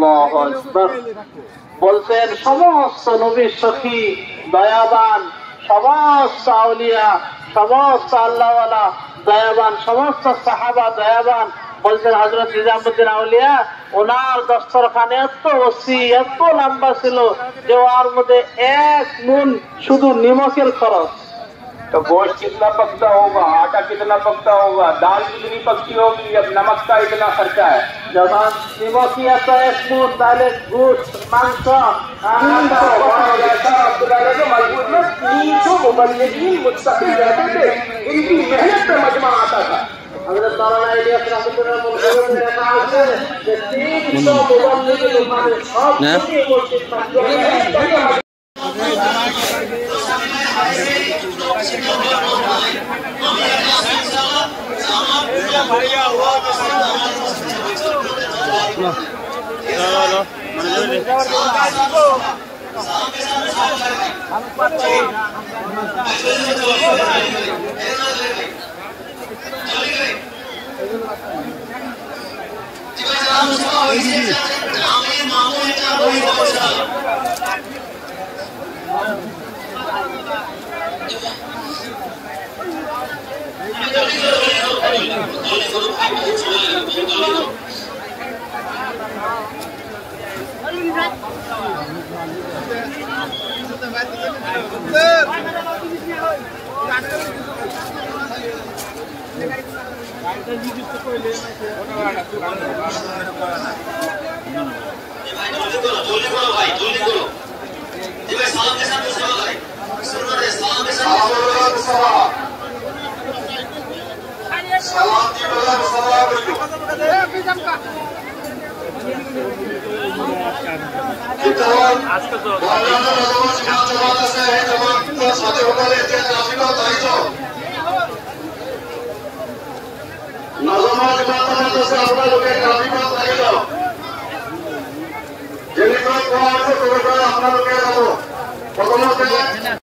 আল্লাহু আকবার। বলছেন সমস্ত নবীর সখী দয়াবান, সমস্ত আউলিয়া, সমস্ত আল্লাহওয়ালা দয়াবান, সমস্ত সাহাবা দয়াবান। বলছেন হযরত নিজামুদ্দিন আউলিয়া ওনার দস্তরখানে এত ওসি, এত লম্বা ছিল যে ওর মধ্যে 1 মুন শুধু নিমকের খরচ। तो गोश्त कितना पकता होगा, आटा कितना पकता होगा, दाल कितनी पकती होगी, अब नमक का इतना खर्चा है। যখন নিমকিয়া তো 1 মুন, তাহলে গোশত, মাংস, मजबूत में 300 मुबल्लिगीन मुत्तकी रहते थे, इनकी मेहनत पे मजमा आता था। हज़रत मौलाना इलियास रहमतुल्लाह मुल्क में रखा है कि 300 मुबल्लिगीन माने सब की कोशिश करते। আপনার